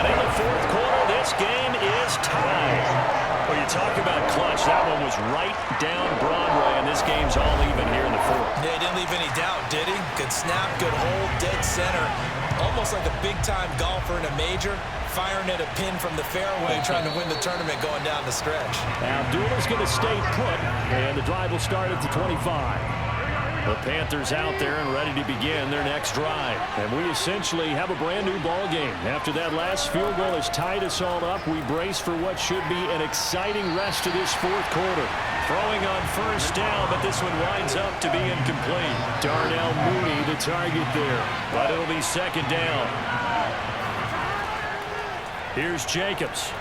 And in the 4th quarter, this game is tied. Well, you talk about clutch. That one was right down Broadway, and this game's all even here in the 4th. Yeah, he didn't leave any doubt, did he? Good snap, good hold, dead center. Almost like a big-time golfer in a major, firing at a pin from the fairway, trying to win the tournament going down the stretch. Now, Abdullah's going to stay put, and the drive will start at the 25. The Panthers out there and ready to begin their next drive. And we essentially have a brand new ball game. After that last field goal has tied us all up, we brace for what should be an exciting rest of this 4th quarter. Throwing on 1st down, but this one winds up to be incomplete. Darnell Mooney, the target there. But it'll be 2nd down. Here's Jacobs.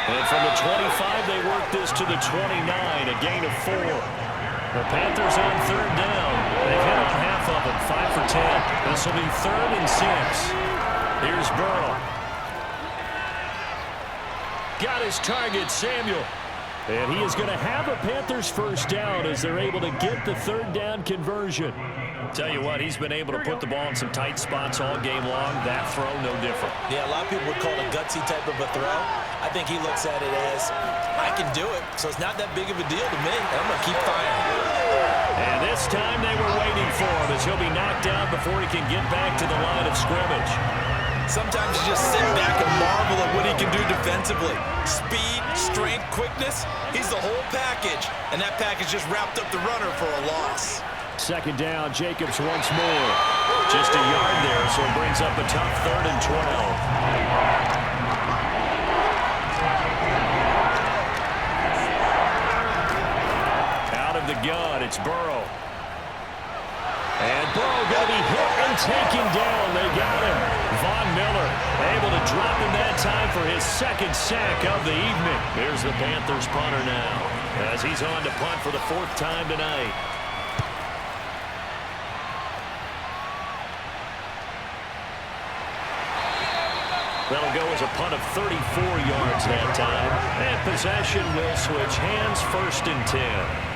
And from the 25, they work this to the 29, a gain of 4. The Panthers on 3rd down. They've hit on half of them, 5 for 10. This will be 3rd and 6. Here's Burrow. Got his target, Samuel. And he is going to have a Panthers first down as they're able to get the 3rd down conversion. Tell you what, he's been able to put the ball in some tight spots all game long. That throw, no different. Yeah, a lot of people would call it a gutsy type of a throw. I think he looks at it as, I can do it, so it's not that big of a deal to me. I'm going to keep firing. And this time they were waiting for him as he'll be knocked down before he can get back to the line of scrimmage. Sometimes you just sit back and marvel at what he can do defensively. Speed, strength, quickness, he's the whole package. And that package just wrapped up the runner for a loss. 2nd down, Jacobs once more. Just a yard there, so it brings up a tough 3rd and 12. The gun, it's Burrow. And Burrow going to be hit and taken down. They got him. Von Miller able to drop him that time for his 2nd sack of the evening. There's the Panthers punter now as he's on to punt for the 4th time tonight. That'll go as a punt of 34 yards that time. And possession will switch hands, 1st and 10.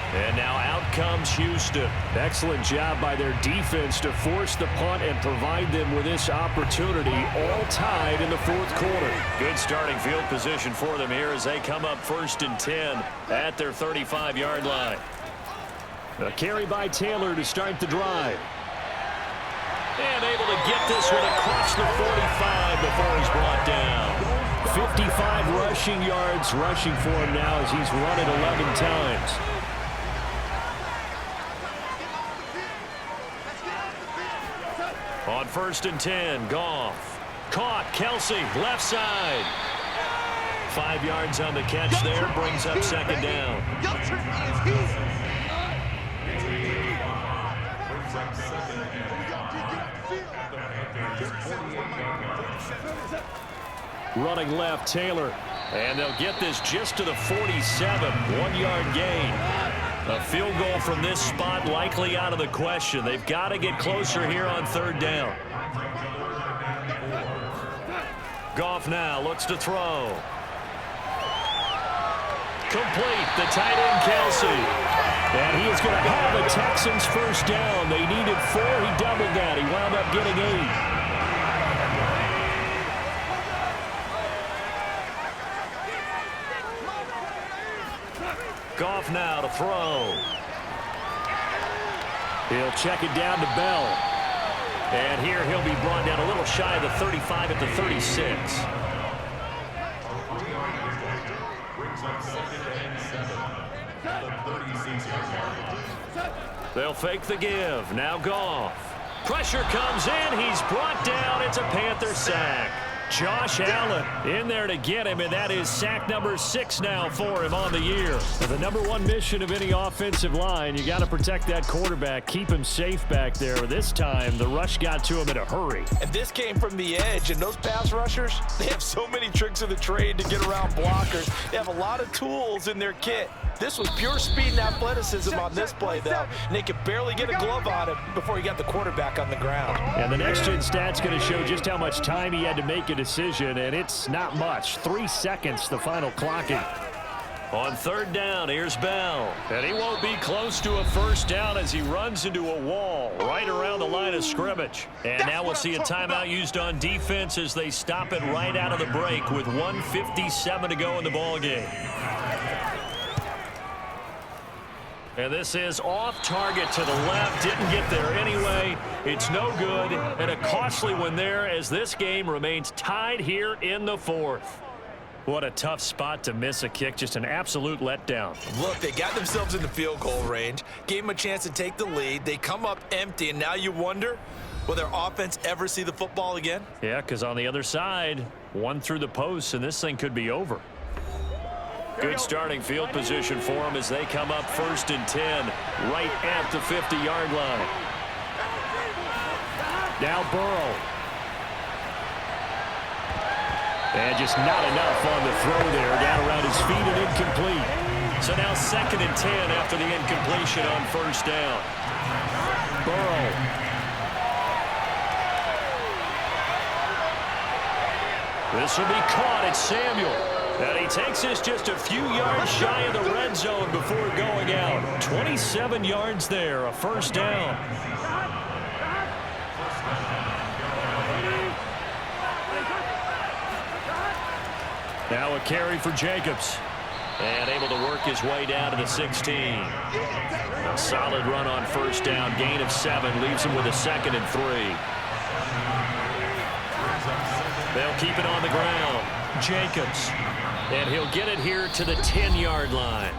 And now out comes Houston. Excellent job by their defense to force the punt and provide them with this opportunity, all tied in the 4th quarter. Good starting field position for them here as they come up 1st and 10 at their 35-yard line. A carry by Taylor to start the drive. And able to get this one across the 45 before he's brought down. 55 rushing yards rushing for him now as he's run it 11 times. On 1st and 10, Goff. Caught, Kelsey, left side. 5 yards on the catch there, brings up 2nd down. Running left, Taylor. And they'll get this just to the 47, 1-yard gain. A field goal from this spot likely out of the question. They've got to get closer here on third down. Goff now looks to throw. Complete. The tight end, Kelsey. And he is going to have a Texans first down. They needed 4. He doubled that. He wound up getting 8. Goff now to throw. He'll check it down to Bell. And here he'll be brought down a little shy of the 35 at the 36. They'll fake the give. Now Goff. Pressure comes in. He's brought down. It's a Panther sack. Josh Allen in there to get him, and that is sack number 6 now for him on the year. The number one mission of any offensive line, you got to protect that quarterback, keep him safe back there. This time, the rush got to him in a hurry. And this came from the edge, and those pass rushers, they have so many tricks of the trade to get around blockers. They have a lot of tools in their kit. This was pure speed and athleticism on this play, though, and they could barely get a glove on him before he got the quarterback on the ground. And the next-gen stat's going to show just how much time he had to make a decision, and it's not much. 3 seconds, the final clocking. On third down, here's Bell. And he won't be close to a first down as he runs into a wall right around the line of scrimmage. And now we'll see a timeout used on defense as they stop it right out of the break with 1:57 to go in the ballgame. And this is off target to the left. Didn't get there anyway. It's no good. And a costly one there as this game remains tied here in the 4th. What a tough spot to miss a kick. Just an absolute letdown. Look, they got themselves in the field goal range. Gave them a chance to take the lead. They come up empty, and now you wonder, will their offense ever see the football again? Yeah, because on the other side, one through the post, and this thing could be over. Good starting field position for them as they come up 1st and 10, right at the 50-yard line. Now Burrow. And just not enough on the throw there, down around his feet and incomplete. So now 2nd and 10 after the incompletion on 1st down. Burrow. This will be caught. It's Samuel. And he takes us just a few yards shy of the red zone before going out. 27 yards there, a first down. Now a carry for Jacobs. And able to work his way down to the 16. A solid run on first down. Gain of 7 leaves him with a 2nd and 3. They'll keep it on the ground. Jacobs. And he'll get it here to the 10-yard line.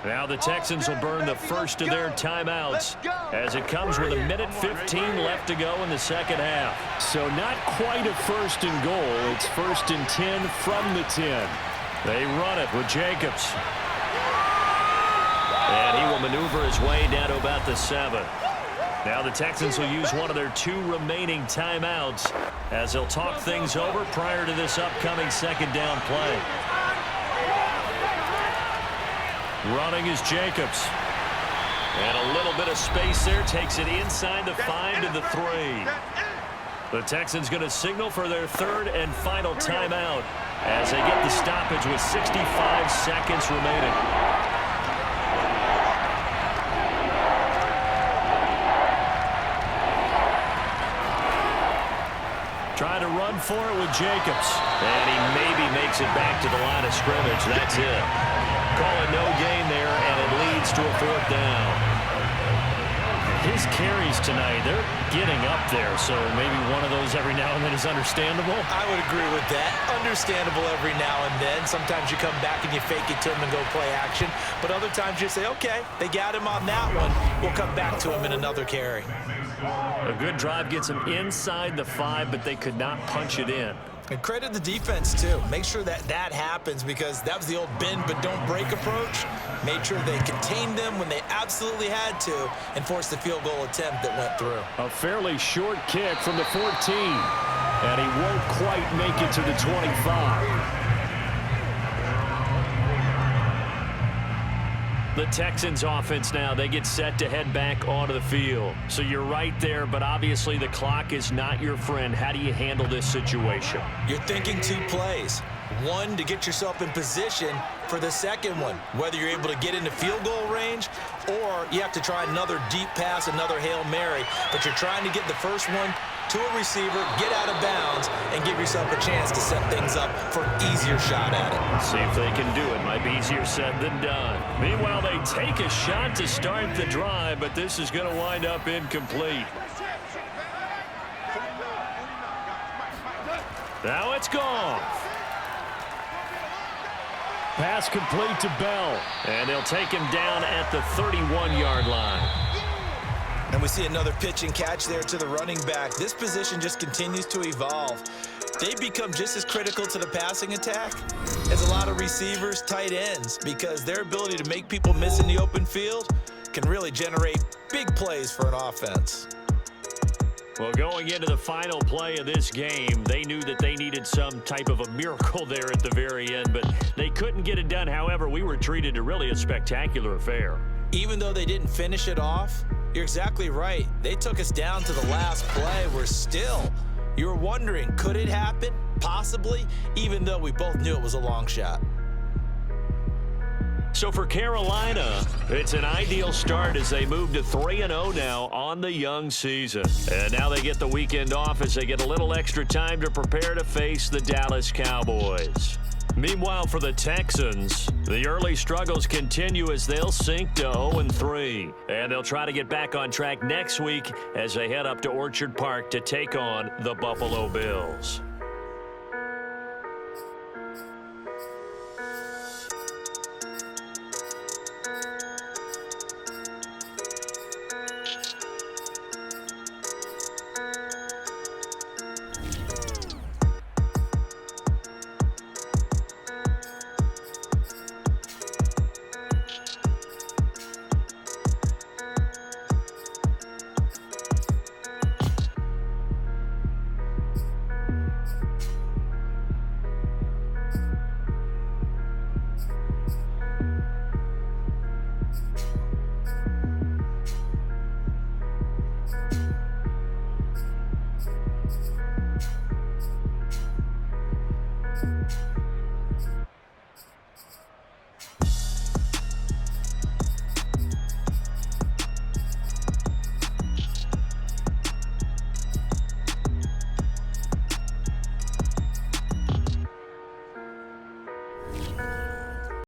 Now the Texans will burn the first of their timeouts as it comes with 1:15 left to go in the second half. So not quite a 1st and goal. It's 1st and 10 from the 10. They run it with Jacobs. And he will maneuver his way down to about the 7. Now the Texans will use one of their 2 remaining timeouts as they'll talk things over prior to this upcoming second down play. Running is Jacobs. And a little bit of space there. Takes it inside the 5 to the 3. The Texans going to signal for their 3rd and final timeout as they get the stoppage with 65 seconds remaining. Trying to run for it with Jacobs. And he maybe makes it back to the line of scrimmage. That's it. Call it no gain there, and it leads to a 4th down. His carries tonight, they're getting up there, so maybe one of those every now and then is understandable. I would agree with that. Understandable every now and then. Sometimes you come back and you fake it to him and go play action. But other times you say, okay, they got him on that one. We'll come back to him in another carry. A good drive gets him inside the 5, but they could not punch it in. And credit the defense, too. Make sure that that happens because that was the old bend but don't break approach. Made sure they contained them when they absolutely had to and forced the field goal attempt that went through. A fairly short kick from the 14. And he won't quite make it to the 25. The Texans offense now, they get set to head back onto the field. So you're right there, but obviously the clock is not your friend. How do you handle this situation? You're thinking 2 plays. One, to get yourself in position for the second one, whether you're able to get into field goal range or you have to try another deep pass, another Hail Mary, but you're trying to get the first one to a receiver, get out of bounds, and give yourself a chance to set things up for an easier shot at it. Let's see if they can do it. Might be easier said than done. Meanwhile, they take a shot to start the drive, but this is going to wind up incomplete. Now it's gone. Pass complete to Bell. And they'll take him down at the 31-yard line. And we see another pitch and catch there to the running back. This position just continues to evolve. They become just as critical to the passing attack as a lot of receivers, tight ends, because their ability to make people miss in the open field can really generate big plays for an offense. Well, going into the final play of this game, they knew that they needed some type of a miracle there at the very end, but they couldn't get it done. However, we were treated to really a spectacular affair. Even though they didn't finish it off, you're exactly right. They took us down to the last play. You were wondering, could it happen? Possibly, even though we both knew it was a long shot. So for Carolina, it's an ideal start as they move to 3-0 now on the young season. And now they get the weekend off as they get a little extra time to prepare to face the Dallas Cowboys. Meanwhile, for the Texans, the early struggles continue as they'll sink to 0-3. And they'll try to get back on track next week as they head up to Orchard Park to take on the Buffalo Bills.